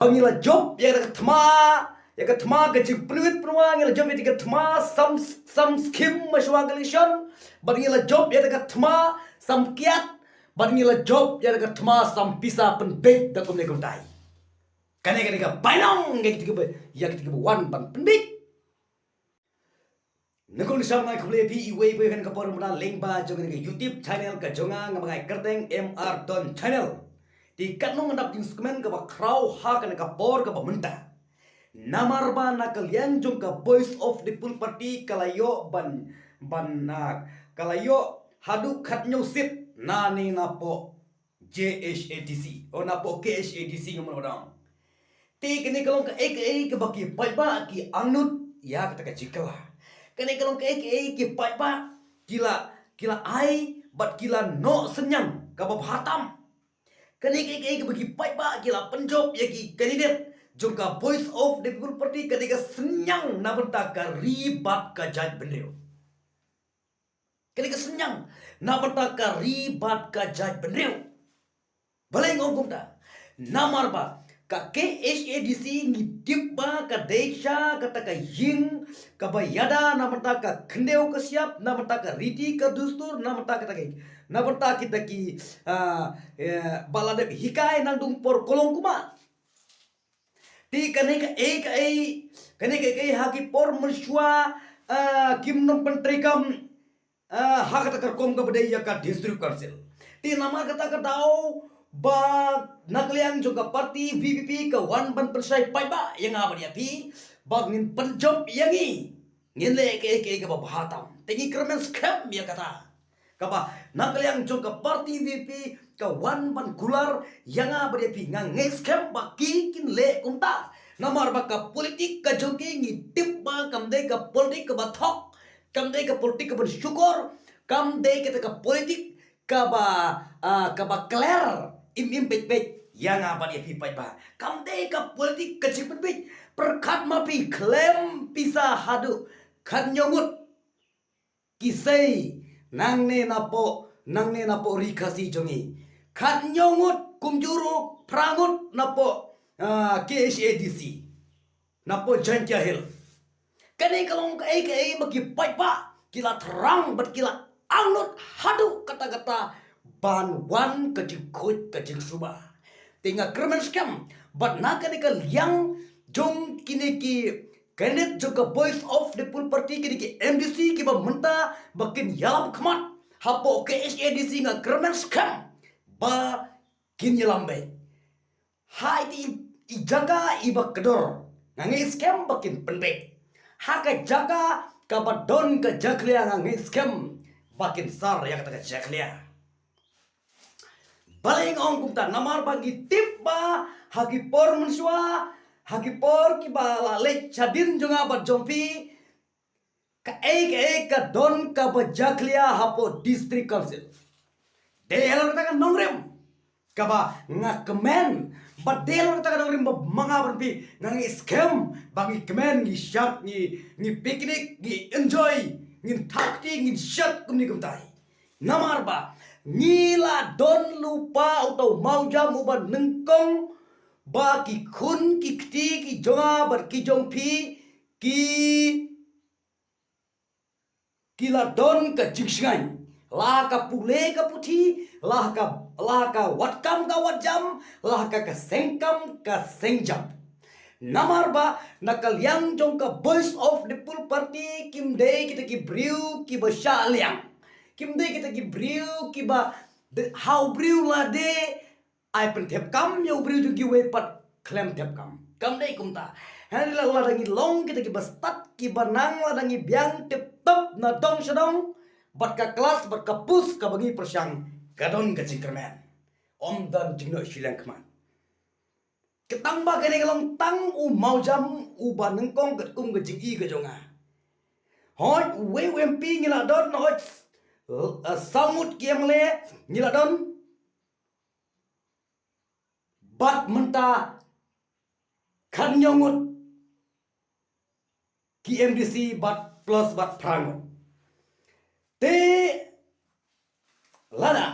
Angila job ya ka thma ka chik private prwa ngila job ya ka thma some scheme mashwa galishon bangila job ya ka thma some kiat bangila job ya ka thma some pisa pen big da kumne kumtai kane ka bainong ya ka one ban pen big Nakon sam ngai khle pi iwe pe kan ka por muna link ba jong ni YouTube channel ka jonga ngai kerteng MR Don channel di kanong ndap instrument ka ba kraw ha kan ka por ka ba munta namar ba na kalian jong ka voice of the full party kalayo kalayo hadu khat nyo sip na ni na po JHATC o na po KHATC ngom rodang ti kini kalong ka ek ba ki pai ba ki anut ya ka jikala kene kalong ke ki pai ba kila ai but kila no senyang ka ba hatam kene ke bagi pai ba kila penjob ya ki candidate jongka voice of the people party kene ka senyang na benta ka ribat ka jaj benreu kene ka senyang na benta ka ribat ka jaj benreu balai ngom ta namar ba ka KHADC ngitip ba ka desha kata ka ying ka bayada namata ka khendeu ka siap namata ka riti ka dustur namata ka taki namata kita ki balade hikai nang dung por kolong kuma ti kane ka kane ka haki por menshua kim nom pentrikam hakata ka kom ka badaya ka district council ti nama kata ka dau ba nakliang juga parti VPP ke wan ban persai pai ba yang apa dia pi bangin penjob yangi ngin le ke ba bahatam tingi kermen scam ya kata kaba nakliang juga parti VPP ke wan ban gular yang apa dia pi ngang scam ba kin le kunta namar ba ka politik ka joki ngi tip ba kam de ka politik ka ba thok kam de ka politik ka ba syukur kam de ka politik ka ba clear im pek yang apa dia pipai ba kam de ka politik kecil pek perkat mapi klaim pisa hadu kan nyongut kisai nang ne napo rikasi jongi kan nyongut kumjuru prangut napo KHADC napo janjahil kane kalong ke bagi pai ba kila terang bet kila anut hadu kata-kata ban wan kecil suba tinggal kermen scam but nakal yang jong kini ki candidate juga voice of the full party kini ki MDC ki ba menta bakin yalam khamat hapo KHADC nga kermen scam ba kin yalambe hai ti jaga iba kedor ngangi scam bakin penbek haka jaga ka ba don ka jaklia ngangi scam bakin sar ya kata jaklia Baling ong kumta namar bagi tip ba hagi por mensua hagi por ki ba lale chadin jonga ba jompi ka ka don ka ba jaklia hapo district council delor ta kan nongrem ka ba ngakemen ba delor ta kan nongrem ba manga berpi ngangi scam bagi kemen ni syak ni picnic ni enjoy ni takti ni syak kumni kumtai namar ba ngila don lupa atau mau jam uban nengkong ba ki khun ki kti ki jonga bar ki jong phi kila don ka jingsngai la ka pule ka puthi la ka watkam ka wajam la ka sengkam ka sengjam namar ba nakal yang jong ka voice of the full party kim de kita ki briu ki ba sha liang kim de kita ki briu ki ba how briu la de ai pen thep kam yo briu ju ki we pat klem thep kam de kum ta han la dangi long kita ki ba stat ki ba nang la dangi biang tep top na dong shadong bat ka kelas bat ka pus ka bagi persyang gadon ka cingkermen om dan jingno silang kman ketang ba kene kalong tang u mau jam u ba nengkong ket kum ke jingi ke jonga hoi we wempi ngila don no samut kiam le nyiladon bat menta kan nyongut ki MDC bat plus bat prangut te lada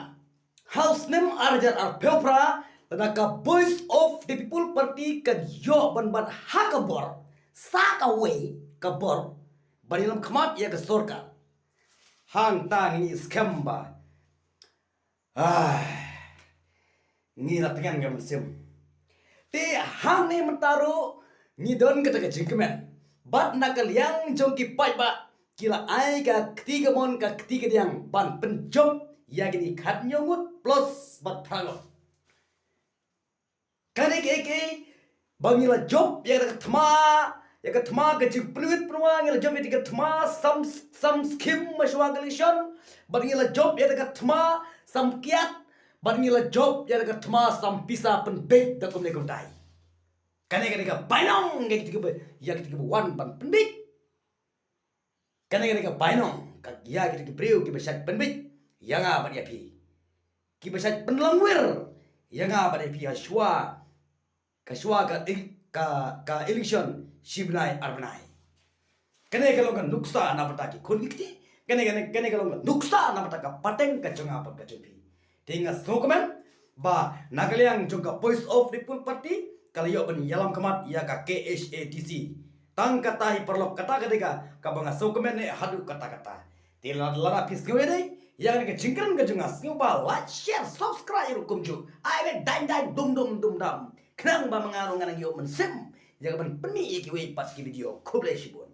house nem arjar ar peopra Tanaka Voice of the People Party kan yo ban hakabor sakaway kabor banilam khamat ya ka sorkar hang tang ni scam ba ni la tengan ngam sim te hang ni mentaro ni don kata ka jingkemen bat nakal yang jongki pai ba kila ai ka ketiga mon ka ketiga yang ban penjob ya gini khat nyongut plus bat prangot kane ke bangila job ya ka thma ka jing penuit penuang ya job ya ka thma some scheme maswa galishon bangila job ya ka thma some kiat bangila job ya ka thma some pisa pen big da kumne kumtai kane ka bainong ya ka one ban pen big kane ka bainong ka ya ka breu ki besat pen big yang apa dia pi ki besat pen langwir yang apa dia pi aswa kaswa ka election shibnai arbanai kene kalau kan nuksa na pata ki khun ki kene kalau kan nuksa na pata ka pateng ka chunga pa ka chupi tinga sokmen ba nagaliang jungka Voice of the People Party kaliyo ban yalam kamat ya ka KSATC tang kata hi perlok kata ketika ka banga sokmen ne hadu kata tila lara pis ngwe yang ka jingkran ka junga singba like share subscribe kum ju ai dan dum dam kenang ba mengarung ngan yo mensem jangan peni iki we pas ki video koblesibun